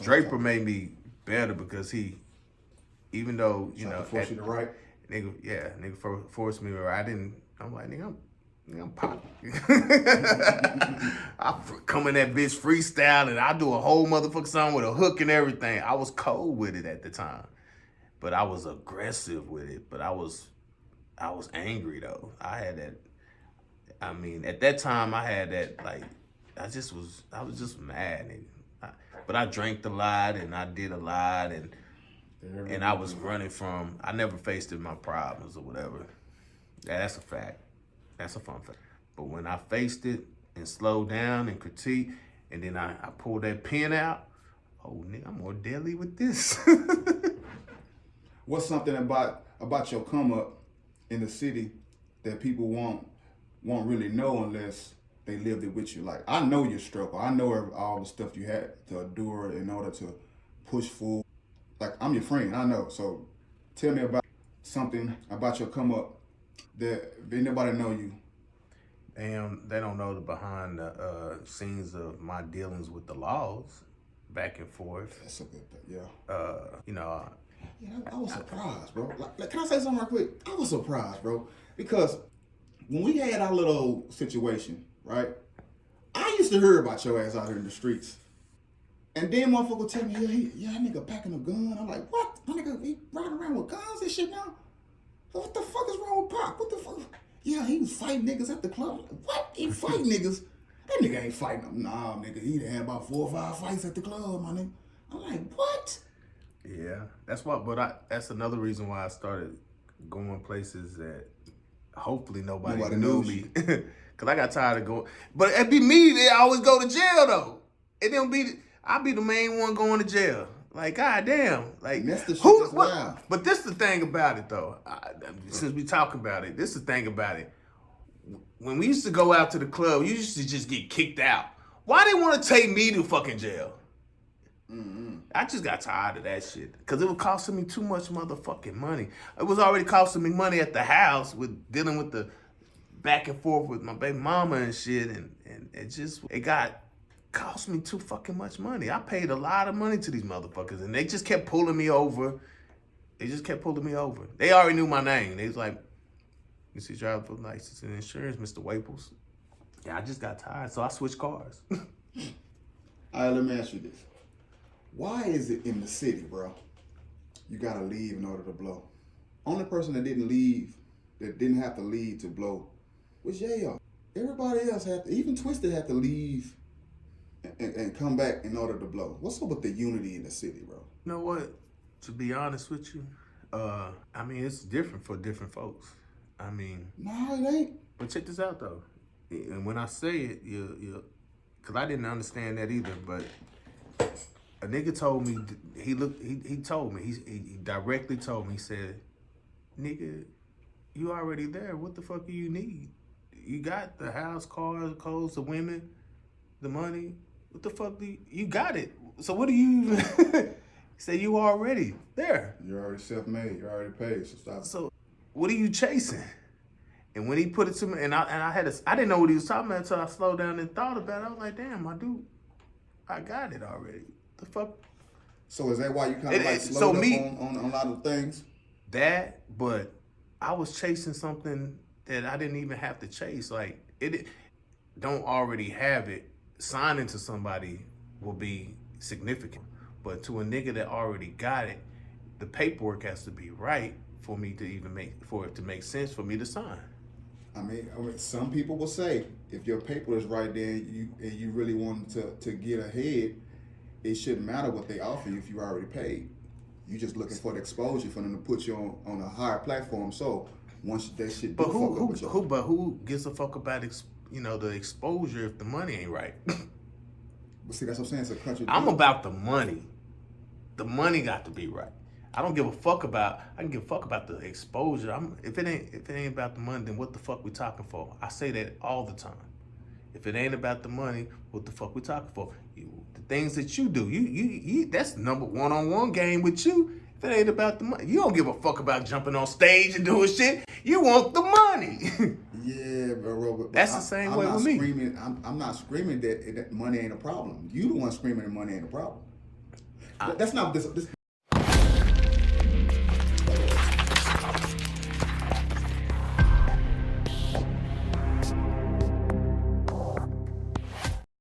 Draper made me better because even though, force you to write. Nigga forced me to write. I'm like, nigga, I'm pop. I come in that bitch freestyle and I do a whole motherfucking song with a hook and everything. I was cold with it at the time, but I was aggressive with it. But I was angry though. I had that. I mean, at that time I had that like, I was just mad, nigga. But I drank a lot and I did a lot and I was running from. I never faced my problems or whatever. That's a fact. That's a fun fact. But when I faced it and slowed down and critique, and then I pulled that pen out, oh nigga, I'm more deadly with this. What's something about your come up in the city that people won't really know unless they lived it with you? Like, I know your struggle. I know all the stuff you had to endure in order to push forward. Like, I'm your friend, I know. So tell me about something about your come up that if anybody know you. They don't know the behind the scenes of my dealings with the laws, back and forth. That's a good thing, yeah. Yeah, I was surprised, bro. Like, can I say something real quick? I was surprised, bro, because when we had our little situation, right? I used to hear about your ass out here in the streets, and then motherfucker tell me, yeah, that nigga packing a gun. I'm like, what? My nigga, he riding around with guns and shit now? What the fuck is wrong with Pac? What the fuck? Yeah, he was fighting niggas at the club. Like, what? He fighting niggas? That nigga ain't fighting them. Nah, nigga, he had about 4 or 5 fights at the club, my nigga. I'm like, what? Yeah, that's another reason why I started going places that hopefully nobody knew me. Cause I got tired of going, but it'd be me that always go to jail though. I'd be the main one going to jail. Like, goddamn, like that's the shit that's wild. But this the thing about it though. Since we talk about it, this is the thing about it. When we used to go out to the club, you used to just get kicked out. Why they want to take me to fucking jail? Mm-hmm. I just got tired of that shit because it was costing me too much motherfucking money. It was already costing me money at the house with dealing with the back and forth with my baby mama and shit, and it cost me too fucking much money. I paid a lot of money to these motherfuckers, and they just kept pulling me over. They already knew my name. They was like, "You see, driver license and insurance, Mr. Waples." Yeah, I just got tired, so I switched cars. All right, let me ask you this. Why is it in the city, bro, you gotta leave in order to blow? Only person that didn't have to leave to blow was Yayo. Everybody else even Twisted had to leave and come back in order to blow. What's up with the unity in the city, bro? You know what? To be honest with you, I mean, it's different for different folks. I mean... No, it ain't. But check this out, though. And when I say it, because I didn't understand that either, but a nigga told me, he directly told me, he said, nigga, you already there. What the fuck do you need? You got the house, cars, clothes, the women, the money. What the fuck you got it? So what do you even say? You already there. You're already self-made. You're already paid. So stop. So what are you chasing? And when he put it to me, and I didn't know what he was talking about until I slowed down and thought about it. I was like, damn, I got it already. The fuck? So is that why you kind of like slowed up on a lot of things? That, but I was chasing something that I didn't even have to chase. Like, it don't already have it. Signing to somebody will be significant. But to a nigga that already got it, the paperwork has to be right for me to for it to make sense for me to sign. I mean, some people will say if your paper is right there and you really want to get ahead, it shouldn't matter what they offer you if you already paid. You're just looking for the exposure for them to put you on a higher platform. So once that shit, but who gives a fuck about the exposure if the money ain't right? But see, that's what I'm saying. It's a country. I'm about the money. The money got to be right. I don't give a fuck about. I can give a fuck about the exposure. If it ain't about the money, then what the fuck we talking for? I say that all the time. If it ain't about the money, what the fuck we talking for? The things that you do, you that's number one-on-one game with you. If it ain't about the money, you don't give a fuck about jumping on stage and doing shit. You want the money. Yeah, bro. But that's the same way with me. I'm not screaming that money ain't a problem. You the one screaming that money ain't a problem. That's not what this